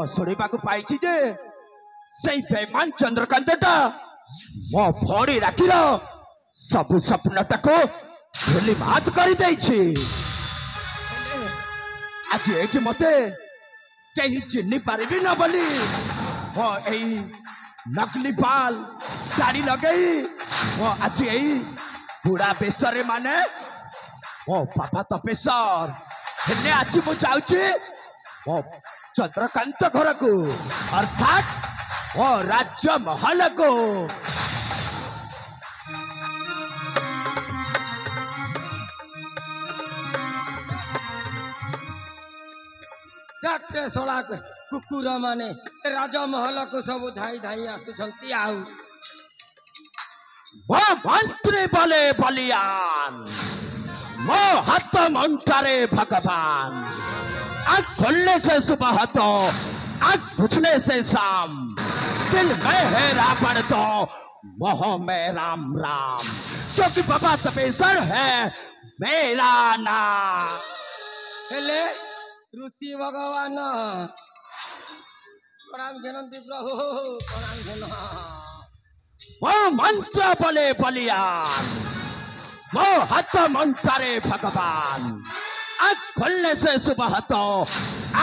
शुणा पाई जे से बेमान चंद्रकांतटा मो भौणी राखीर सबु स्वप्नटा को धूली मात कर आज ये मते कहीं चिन्ह पारि न बोली मो यही नकली बाल शाड़ी लगे मो आज यही बुढ़ा बेसरे माने मो पापा तपेश्वर हेले आज मु जाऊची मो चंद्रकांत घर को अर्थात मो राज्य महल को कुकुर माने राजमहल को सब धाई धाई आसुछंती आउ वो मंत्री बोले बलियान मो हाथ मंत्रारे भगवान आग खोलने से सुबह तो आग बुझने से शाम दिल में है रावण तो मोह में राम राम क्योंकि बाबा तपेश्वर है मेरा नाम हेले ऋषि भगवान प्रणाम जनंती प्रभु प्रणाम जन वो मंत्र बोले बलियान वो हाथ मंत्रारे भगवान आग खोलने से सुबह तो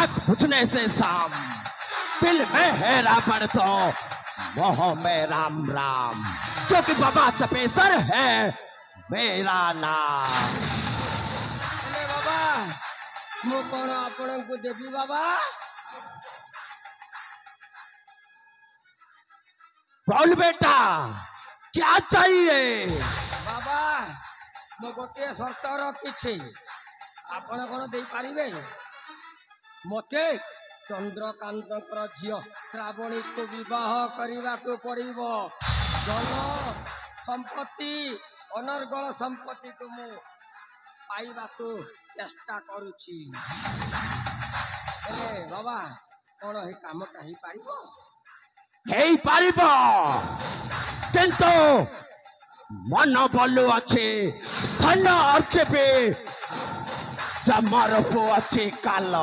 आग बुझने से शाम दिल में है रावण तो मोह में राम राम क्योंकि बाबा तपेश्वर है मेरा नाम बाबा मु कौन आपण को देवी बाबा बोल बेटा क्या चाहिए बाबा मो गोटे शर्त रखी आपण कौन दे पारिबे मते चंद्रकांत झील श्रावणी को विवाह करने को पड़ो धन संपत्ति अनर्गल संपत्ति को मु पाइबा को चेष्टा करुछि बाबा कौन हे कामटा ही पारिबो हेई पारिबो किंतु मन बलु अच्छे धन अच्छे पे जमर पो अच्छे काल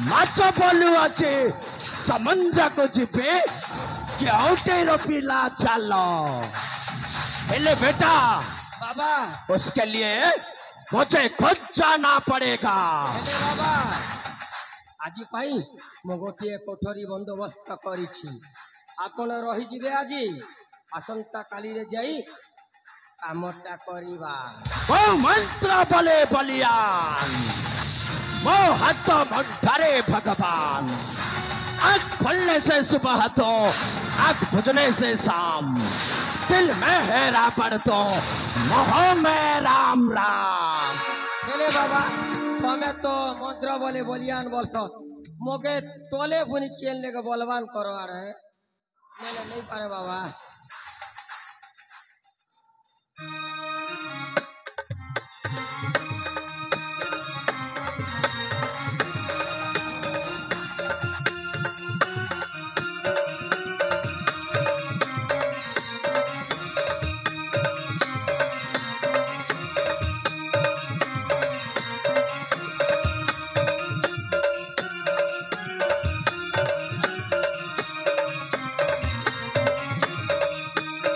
माच बलु अच्छे समंजा को जिपे क्योंटे पिला चाल हेले बेटा बाबा उसके लिए मुझे खुद जाना पड़ेगा हेले बाबा आज पाई मो गोटे कोठरी बंदोबस्त करिछि आपण रही जिवे आज आसंता काली रे जाई कामटा करिबा वो मंत्र बोले बलियान वो हाथ मंत्रारे भगवान आग खोलने से सुबह तो आग बुझने से शाम दिल में है रावण तो मोह में राम राम हेले बाबा तमे तो मंत्र बोले बलियान वर्ष मोके तोले पुनी खेलने के बलवान करो आ रहे नहीं पारे बाबा।